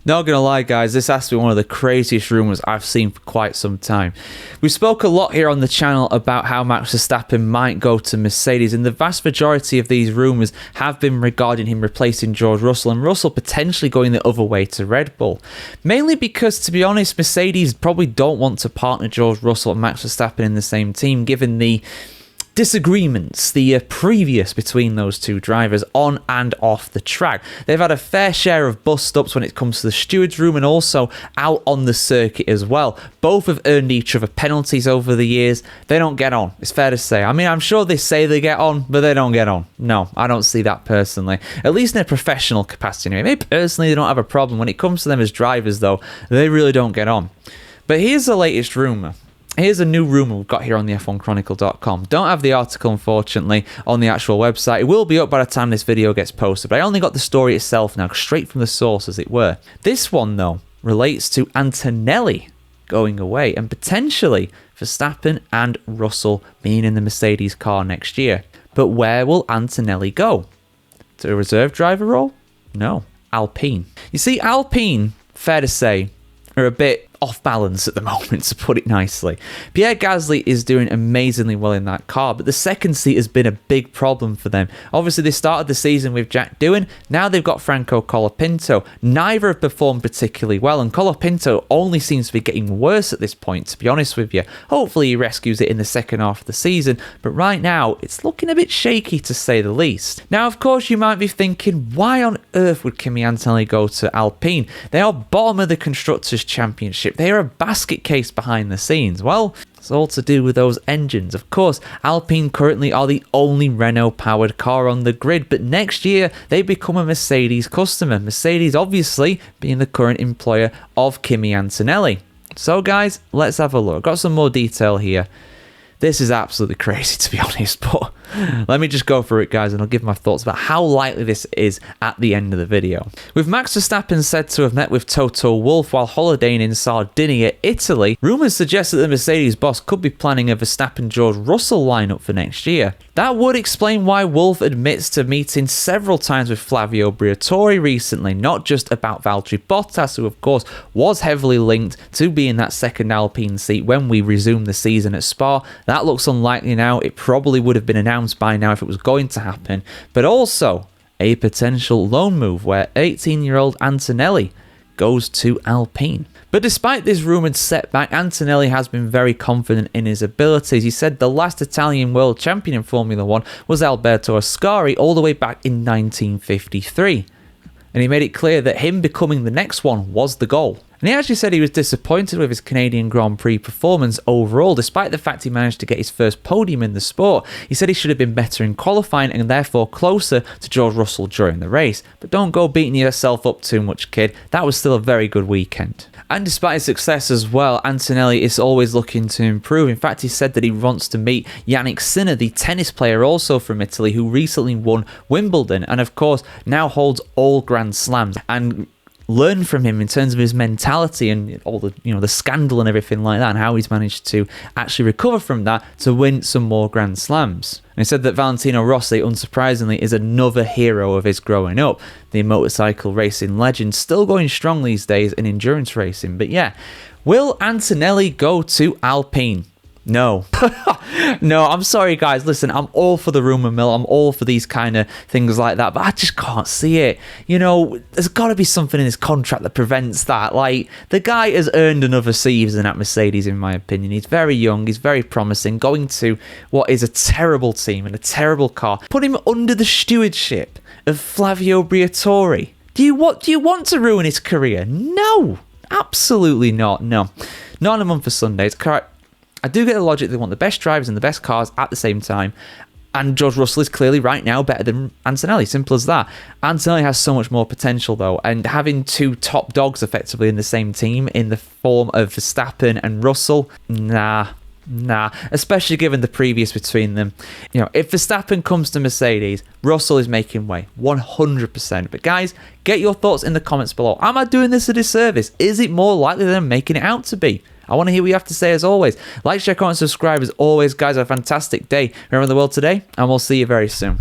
Not gonna lie, guys, this has to be one of the craziest rumours I've seen for quite some time. We spoke a lot here on the channel about how Max Verstappen might go to Mercedes, and the vast majority of these rumours have been regarding him replacing George Russell, and Russell potentially going the other way to Red Bull. Mainly because, to be honest, Mercedes probably don't want to partner George Russell and Max Verstappen in the same team, given the disagreements, the previous between those two drivers on and off the track. They've had a fair share of bust-ups when it comes to the stewards room and also out on the circuit as well. Both have earned each other penalties over the years. They don't get on, it's fair to say. I mean, I'm sure they say they get on, but they don't get on. No, I don't see that personally. At least in a professional capacity anyway. Maybe personally they don't have a problem. When it comes to them as drivers though, they really don't get on. But here's the latest rumour. Here's a new rumour we've got here on the F1Chronicle.com. Don't have the article, unfortunately, on the actual website. It will be up by the time this video gets posted, but I only got the story itself now, straight from the source, as it were. This one, though, relates to Antonelli going away and potentially Verstappen and Russell being in the Mercedes car next year. But where will Antonelli go? To a reserve driver role? No. Alpine. You see, Alpine, fair to say, are a bit off balance at the moment, to put it nicely. Pierre Gasly is doing amazingly well in that car, but the second seat has been a big problem for them. Obviously, they started the season with Jack Doohan. Now they've got Franco Colapinto. Neither have performed particularly well, and Colapinto only seems to be getting worse at this point, to be honest with you. Hopefully, he rescues it in the second half of the season, but right now, it's looking a bit shaky, to say the least. Now, of course, you might be thinking, why on earth would Kimi Antonelli go to Alpine? They are bottom of the Constructors' Championship. They are a basket case behind the scenes. Well, it's all to do with those engines. Of course, Alpine currently are the only Renault-powered car on the grid, but next year they become a Mercedes customer. Mercedes obviously being the current employer of Kimi Antonelli. So guys, let's have a look. Got some more detail here. This is absolutely crazy, to be honest, but let me just go through it, guys, and I'll give my thoughts about how likely this is at the end of the video. With Max Verstappen said to have met with Toto Wolff while holidaying in Sardinia, Italy, rumours suggest that the Mercedes boss could be planning a Verstappen-George Russell lineup for next year. That would explain why Wolff admits to meeting several times with Flavio Briatore recently, not just about Valtteri Bottas, who of course was heavily linked to being that second Alpine seat when we resumed the season at Spa. That looks unlikely now. It probably would have been announced by now if it was going to happen, but also a potential loan move where 18-year-old Antonelli goes to Alpine. But despite this rumoured setback, Antonelli has been very confident in his abilities. He said the last Italian world champion in Formula 1 was Alberto Ascari all the way back in 1953. And he made it clear that him becoming the next one was the goal. And he actually said he was disappointed with his Canadian Grand Prix performance overall, despite the fact he managed to get his first podium in the sport. He said he should have been better in qualifying and therefore closer to George Russell during the race. But don't go beating yourself up too much, kid. That was still a very good weekend. And despite his success as well, Antonelli is always looking to improve. In fact, he said that he wants to meet Yannick Sinner, the tennis player also from Italy, who recently won Wimbledon and of course now holds all Grand Slams, and learn from him in terms of his mentality and all the, the scandal and everything like that, and how he's managed to actually recover from that to win some more Grand Slams. And he said that Valentino Rossi, unsurprisingly, is another hero of his growing up. The motorcycle racing legend, still going strong these days in endurance racing. But yeah, will Antonelli go to Alpine? No. No, I'm sorry, guys. Listen, I'm all for the rumour mill. I'm all for these kind of things like that, but I just can't see it. There's got to be something in his contract that prevents that. Like, the guy has earned another season at Mercedes, in my opinion. He's very young. He's very promising. Going to what is a terrible team and a terrible car. Put him under the stewardship of Flavio Briatore. Do you want to ruin his career? No. Absolutely not. No. Not in a month for Sundays. Correct. I do get the logic. They want the best drivers and the best cars at the same time. And George Russell is clearly right now better than Antonelli. Simple as that. Antonelli has so much more potential though. And having two top dogs effectively in the same team in the form of Verstappen and Russell, nah. Especially given the previous between them. If Verstappen comes to Mercedes, Russell is making way 100%. But guys, get your thoughts in the comments below. Am I doing this a disservice? Is it more likely than I'm making it out to be? I want to hear what you have to say as always. Like, share, comment, subscribe as always. Guys, have a fantastic day around the world today, and we'll see you very soon.